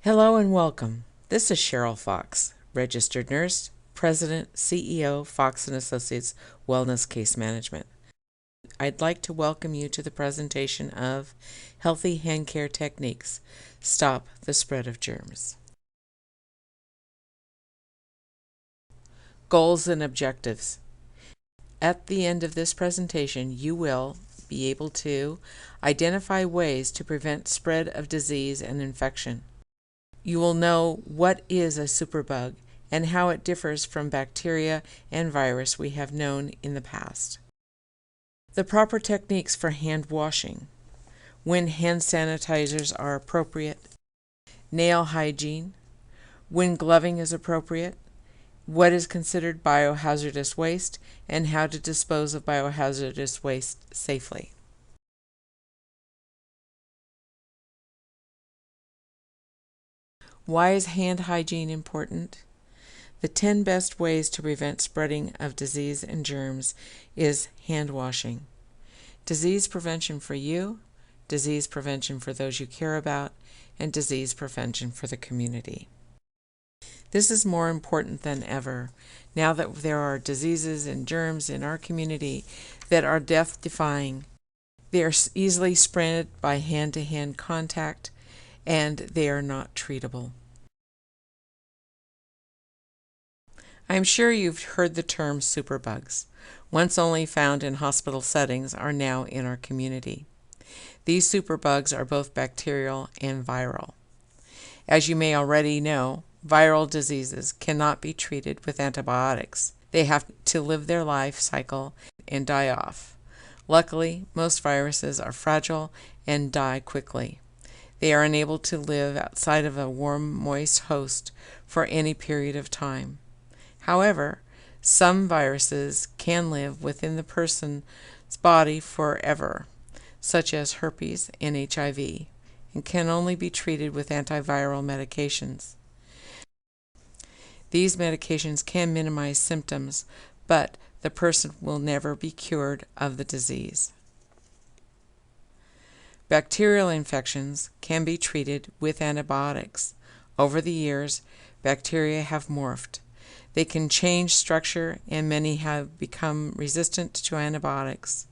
Hello and welcome. This is Cheryl Fox, registered nurse, president, CEO, Fox & Associates Wellness Case Management. I'd like to welcome you to the presentation of Healthy Hand Care Techniques. Stop the spread of germs. Goals and objectives. At the end of this presentation, you will be able to identify ways to prevent spread of disease and infection. You will know what is a superbug and how it differs from bacteria and virus we have known in the past. The proper techniques for hand washing, when hand sanitizers are appropriate, nail hygiene, when gloving is appropriate, what is considered biohazardous waste, and how to dispose of biohazardous waste safely. Why is hand hygiene important? The 10 best ways to prevent spreading of disease and germs is hand washing. Disease prevention for you, disease prevention for those you care about, and disease prevention for the community. This is more important than ever now that there are diseases and germs in our community that are death-defying. They are easily spread by hand-to-hand contact, and they are not treatable. I am sure you've heard the term superbugs. Once only found in hospital settings are now in our community. These superbugs are both bacterial and viral. As you may already know, viral diseases cannot be treated with antibiotics. They have to live their life cycle and die off. Luckily, most viruses are fragile and die quickly. They are unable to live outside of a warm, moist host for any period of time. However, some viruses can live within the person's body forever, such as herpes and HIV, and can only be treated with antiviral medications. These medications can minimize symptoms, but the person will never be cured of the disease. Bacterial infections can be treated with antibiotics. Over the years, bacteria have morphed. They can change structure, and many have become resistant to antibiotics.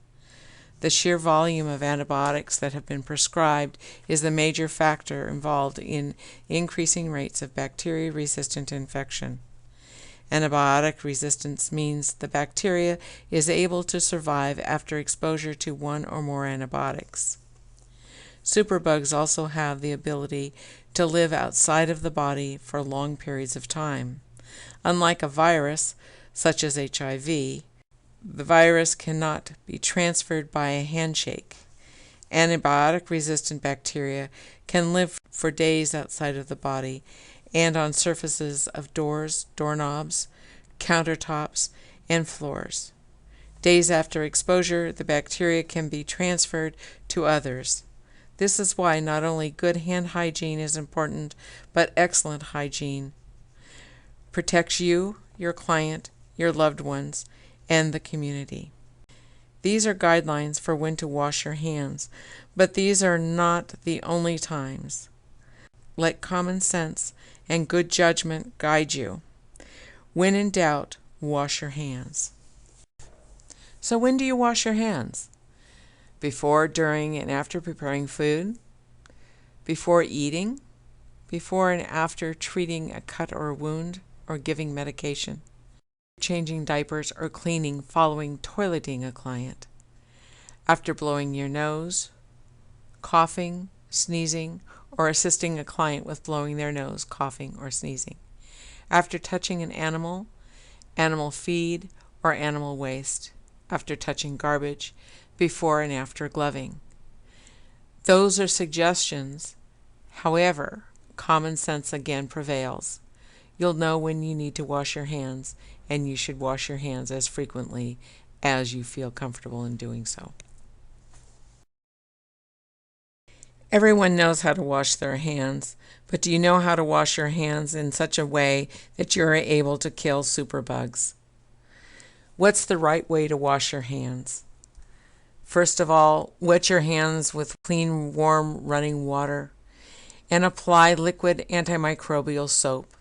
The sheer volume of antibiotics that have been prescribed is the major factor involved in increasing rates of bacteria-resistant infection. Antibiotic resistance means the bacteria is able to survive after exposure to one or more antibiotics. Superbugs also have the ability to live outside of the body for long periods of time. Unlike a virus, such as HIV, the virus cannot be transferred by a handshake. Antibiotic-resistant bacteria can live for days outside of the body and on surfaces of doors, doorknobs, countertops, and floors. Days after exposure, the bacteria can be transferred to others. This is why not only good hand hygiene is important, but excellent hygiene protects you, your client, your loved ones, and the community. These are guidelines for when to wash your hands, but these are not the only times. Let common sense and good judgment guide you. When in doubt, wash your hands. So when do you wash your hands? Before, during, and after preparing food? Before eating? Before and after treating a cut or a wound or giving medication? Changing diapers or cleaning following toileting a client? After blowing your nose, coughing, sneezing, or assisting a client with blowing their nose, coughing, or sneezing? After touching an animal, animal feed, or animal waste? After touching garbage? Before and after gloving? Those are suggestions. However, common sense again prevails. You'll know when you need to wash your hands, and you should wash your hands as frequently as you feel comfortable in doing so. Everyone knows how to wash their hands, but do you know how to wash your hands in such a way that you're able to kill superbugs? What's the right way to wash your hands? First of all, wet your hands with clean, warm, running water. and apply liquid antimicrobial soap.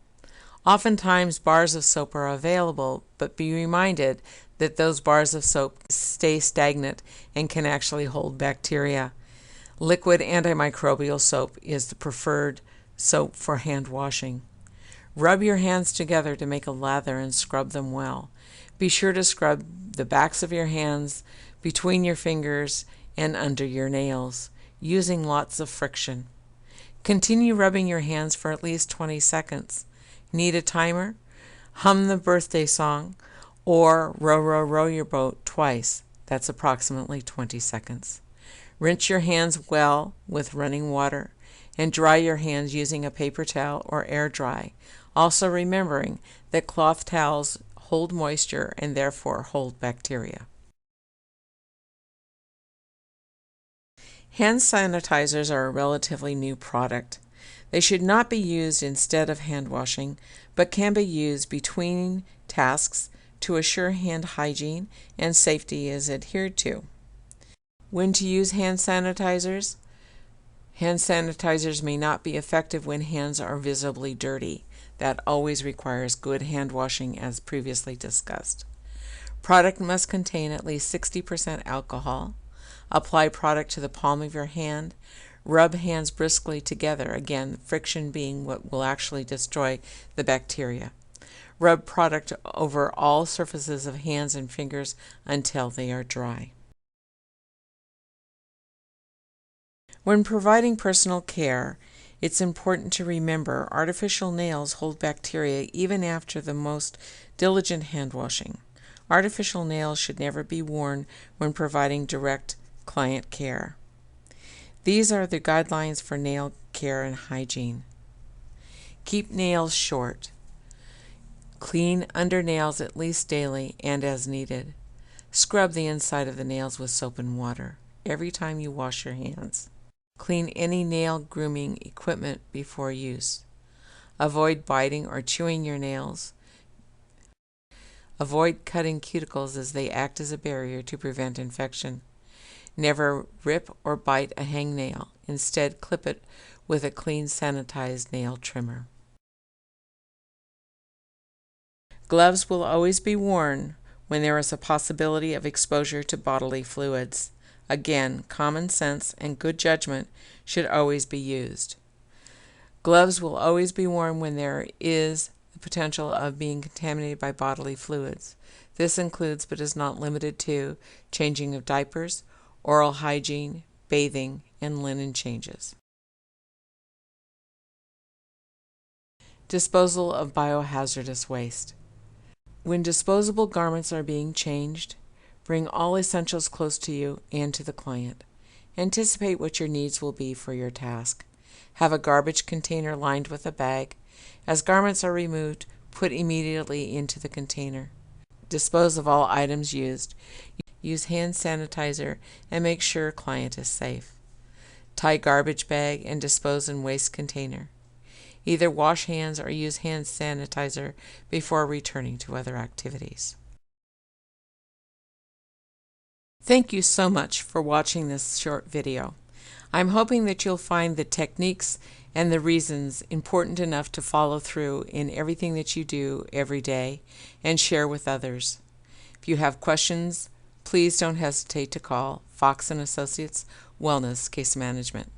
Oftentimes bars of soap are available, but be reminded that those bars of soap stay stagnant and can actually hold bacteria. Liquid antimicrobial soap is the preferred soap for hand washing. Rub your hands together to make a lather and scrub them well. Be sure to scrub the backs of your hands, between your fingers, and under your nails, using lots of friction. Continue rubbing your hands for at least 20 seconds. Need a timer? Hum the birthday song, or row, row, row your boat twice. That's approximately 20 seconds. Rinse your hands well with running water and dry your hands using a paper towel or air dry, also remembering that cloth towels hold moisture and therefore hold bacteria. Hand sanitizers are a relatively new product. They should not be used instead of hand washing, but can be used between tasks to assure hand hygiene and safety is adhered to. When to use hand sanitizers? Hand sanitizers may not be effective when hands are visibly dirty. That always requires good hand washing as previously discussed. Product must contain at least 60% alcohol. Apply product to the palm of your hand. Rub hands briskly together, again, friction being what will actually destroy the bacteria. Rub product over all surfaces of hands and fingers until they are dry. When providing personal care, it's important to remember artificial nails hold bacteria even after the most diligent hand washing. Artificial nails should never be worn when providing direct client care. These are the guidelines for nail care and hygiene. Keep nails short. Clean under nails at least daily and as needed. Scrub the inside of the nails with soap and water every time you wash your hands. Clean any nail grooming equipment before use. Avoid biting or chewing your nails. Avoid cutting cuticles as they act as a barrier to prevent infection. Never rip or bite a hangnail. Instead, clip it with a clean, sanitized nail trimmer. Gloves will always be worn when there is a possibility of exposure to bodily fluids. Again, common sense and good judgment should always be used. Gloves will always be worn when there is the potential of being contaminated by bodily fluids. This includes, but is not limited to, changing of diapers, oral hygiene, bathing, and linen changes. Disposal of biohazardous waste. When disposable garments are being changed, bring all essentials close to you and to the client. Anticipate what your needs will be for your task. Have a garbage container lined with a bag. As garments are removed, put immediately into the container. Dispose of all items used. Use hand sanitizer and make sure client is safe. Tie garbage bag and dispose in waste container. Either wash hands or use hand sanitizer before returning to other activities. Thank you so much for watching this short video. I'm hoping that you'll find the techniques and the reasons important enough to follow through in everything that you do every day and share with others. If you have questions, please don't hesitate to call Fox & Associates Wellness Case Management.